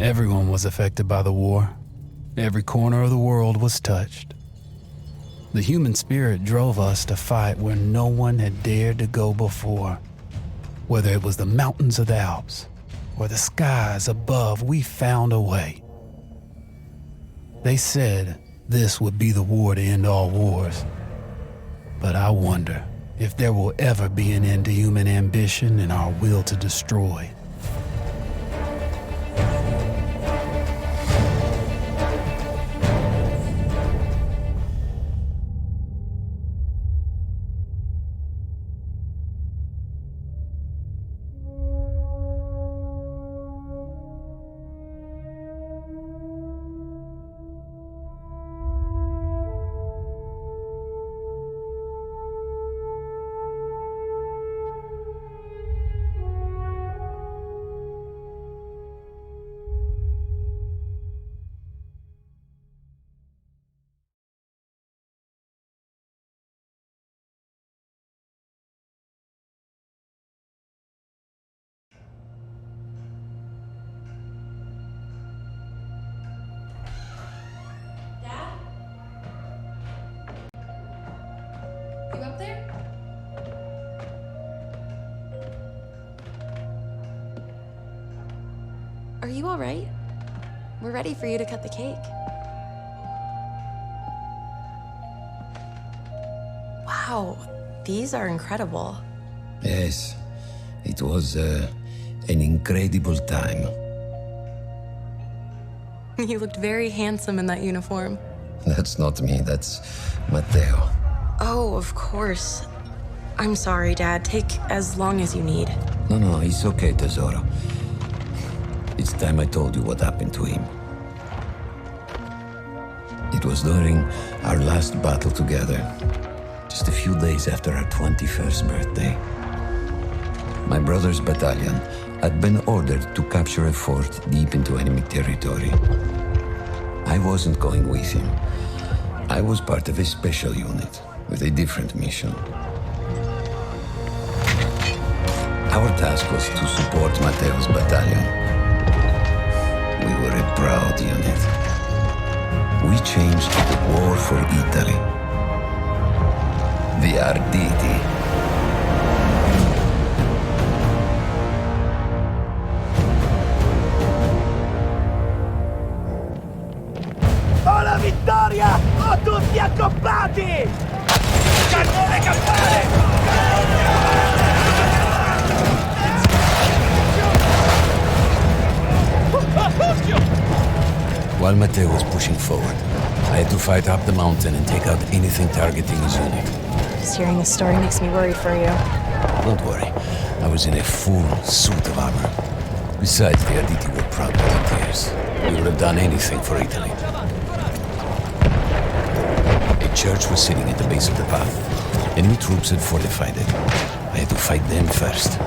Everyone was affected by the war. Every corner of the world was touched. The human spirit drove us to fight where no one had dared to go before. Whether it was the mountains of the Alps or the skies above, we found a way. They said this would be the war to end all wars. But I wonder if there will ever be an end to human ambition and our will to destroy. You up there? Are you all right? We're ready for you to cut the cake. Wow, these are incredible. Yes, it was an incredible time. You looked very handsome in that uniform. That's not me, that's Matteo. Oh, of course. I'm sorry, Dad. Take as long as you need. No, it's okay, Tesoro. It's time I told you what happened to him. It was during our last battle together, just a few days after our 21st birthday. My brother's battalion had been ordered to capture a fort deep into enemy territory. I wasn't going with him. I was part of a special unit with a different mission. Our task was to support Matteo's battalion. We were a proud unit. We changed the war for Italy. The Arditi. Ho la vittoria! Ho tutti accoppati! Cannone campane! While Matteo was pushing forward, I had to fight up the mountain and take out anything targeting his unit. Just hearing this story makes me worried for you. Don't worry, I was in a full suit of armor. Besides, the Arditi were proud volunteers. We would have done anything for Italy. A church was sitting at the base of the path. Enemy troops had fortified it. I had to fight them first.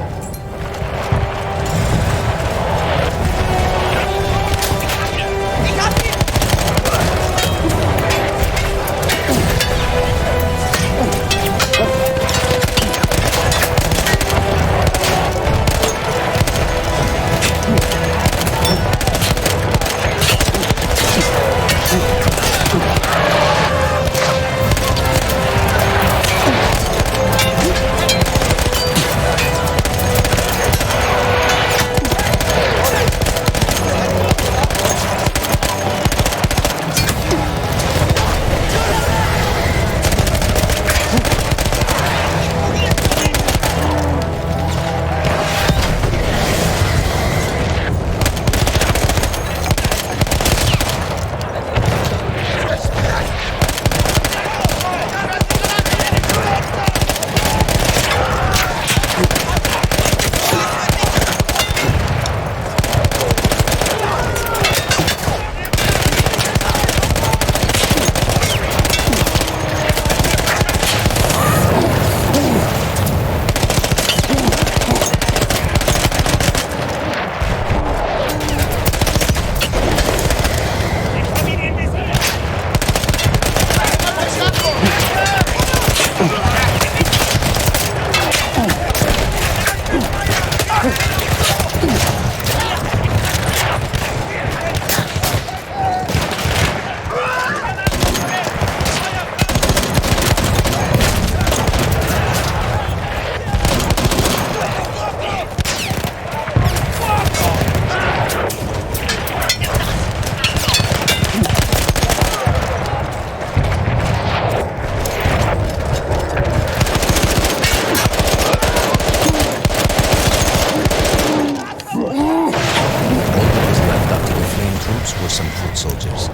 soldiers.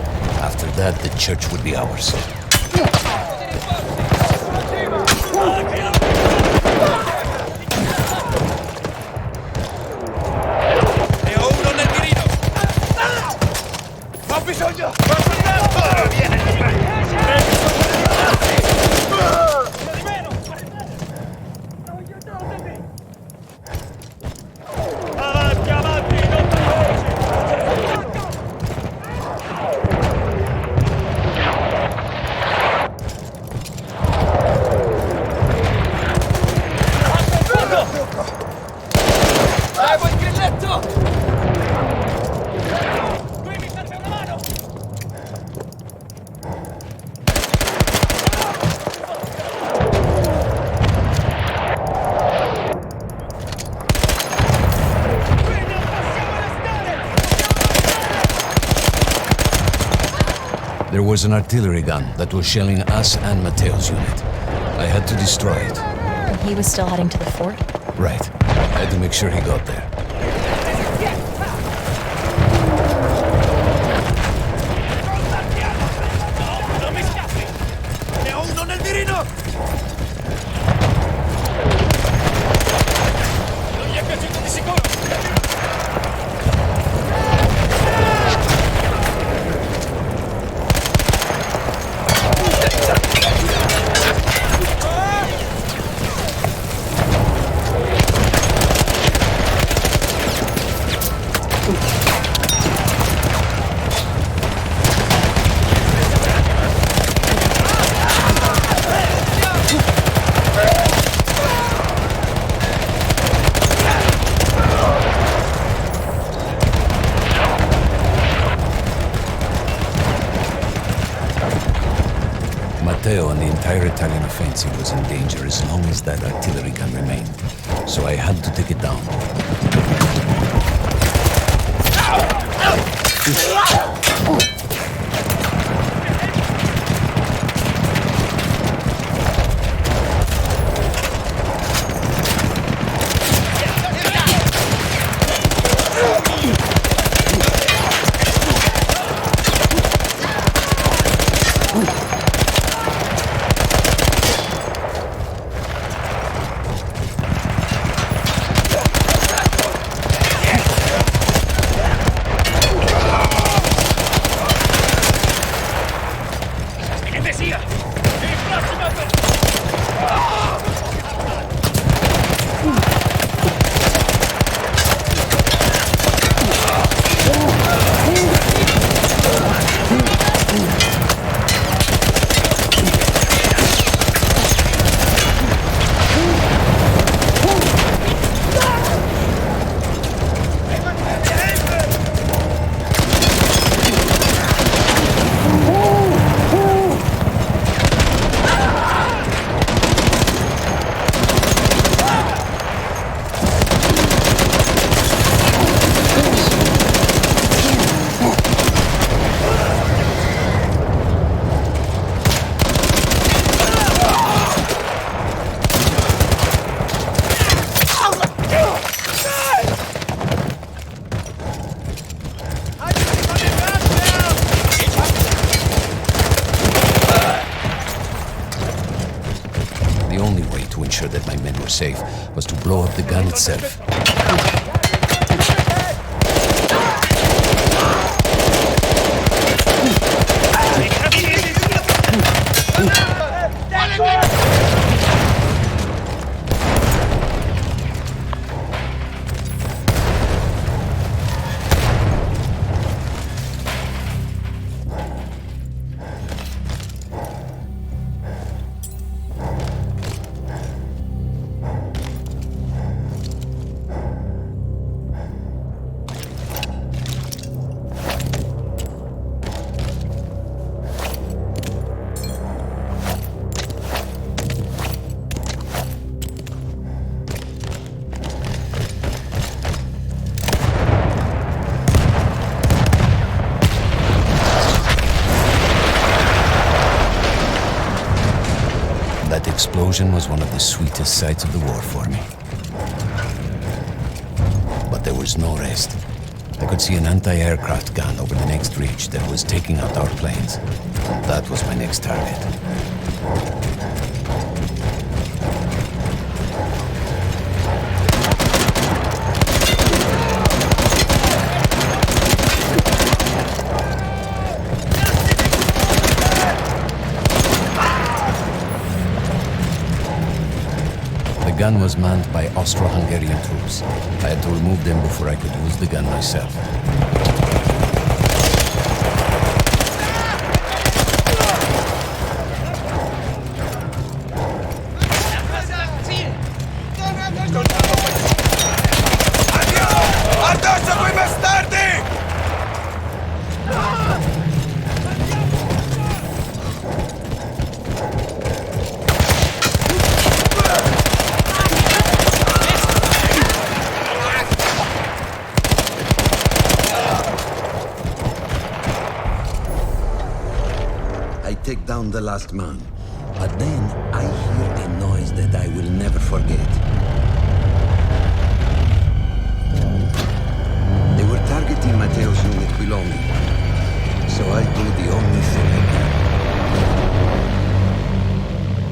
After that, the church would be ours. Ne ho uno nel mirino! Ho bisogno! Viene! Avanti, avanti! Non Bravo il grilletto! Qui mi serve una mano! Qui non possiamo restare! There was an artillery gun that was shelling us and Matteo's unit. I had to destroy it. And he was still heading to the fort? Right. I had to make sure he got there. Non mi scappi! Ne ho uno nel mirino! Non gli è piaciuto di sicuro! Matteo and the entire Italian offensive was in danger as long as that artillery gun remained. So I had to take it down. Che sia! Il prossimo The only way to ensure that my men were safe was to blow up the gun itself. That explosion was one of the sweetest sights of the war for me. But there was no rest. I could see an anti-aircraft gun over the next ridge that was taking out our planes. That was my next target. The gun was manned by Austro-Hungarian troops. I had to remove them before I could use the gun myself. Addosso quei bastardi! I take down the last man, but then I hear a noise that I will never forget. They were targeting Matteo's unit below me, so I do the only thing I can.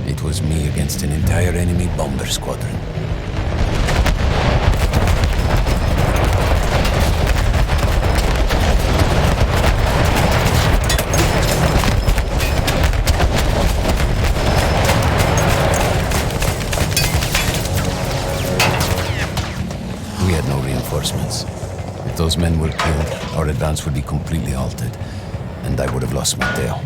It was me against an entire enemy bomber squadron. We had no reinforcements. If those men were killed, our advance would be completely halted, and I would have lost Matteo.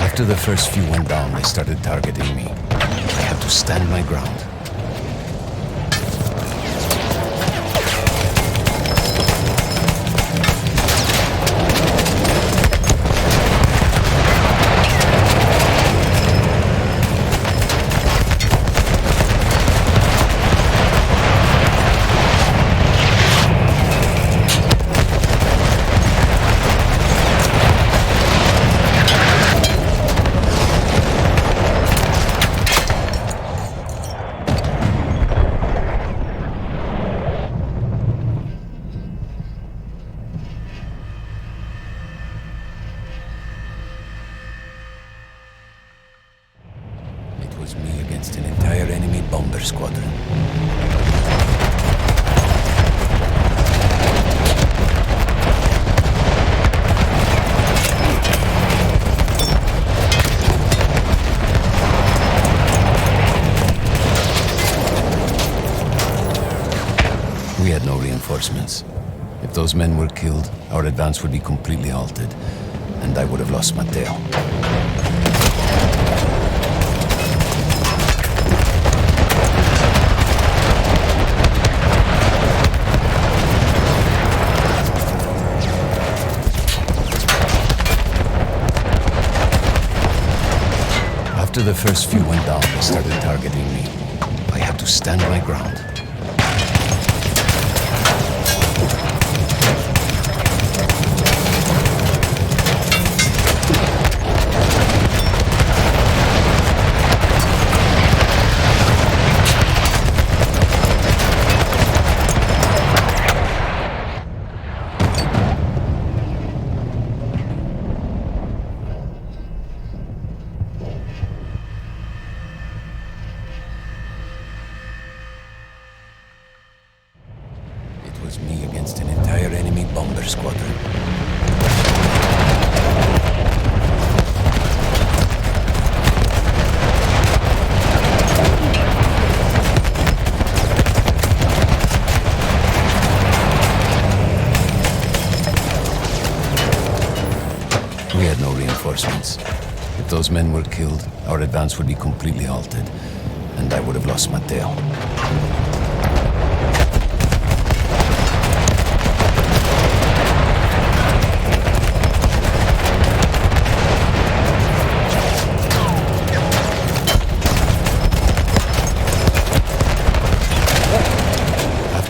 After the first few went down, they started targeting me. I had to stand my ground. It was me against an entire enemy bomber squadron. We had no reinforcements. If those men were killed, our advance would be completely halted, and I would have lost Matteo. After the first few went down, they started targeting me. I had to stand my ground. It was me against an entire enemy bomber squadron. We had no reinforcements. If those men were killed, our advance would be completely halted, and I would have lost Matteo.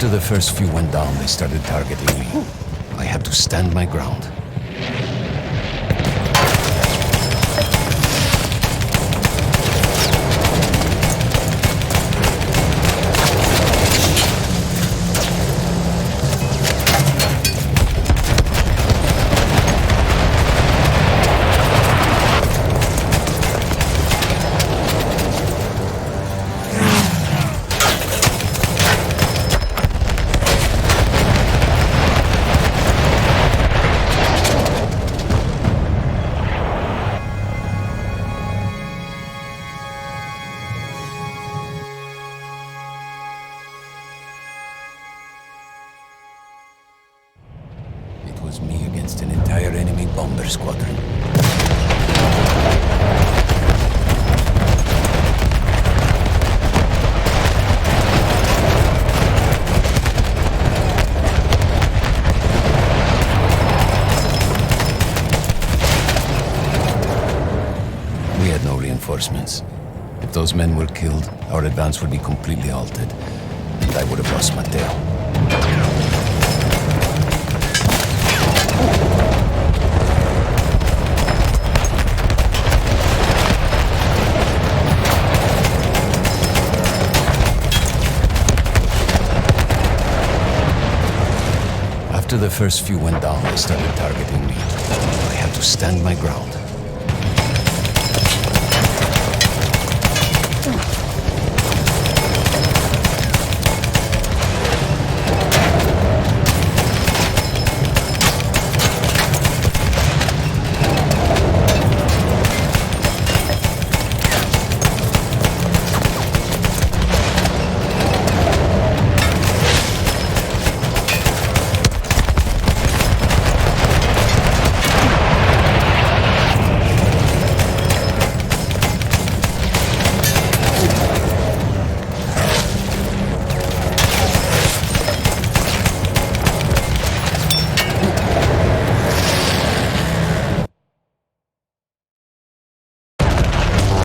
After the first few went down, they started targeting me. I had to stand my ground. It was me against an entire enemy bomber squadron. We had no reinforcements. If those men were killed, our advance would be completely halted, and I would have lost Matteo. After the first few went down, they started targeting me. I had to stand my ground.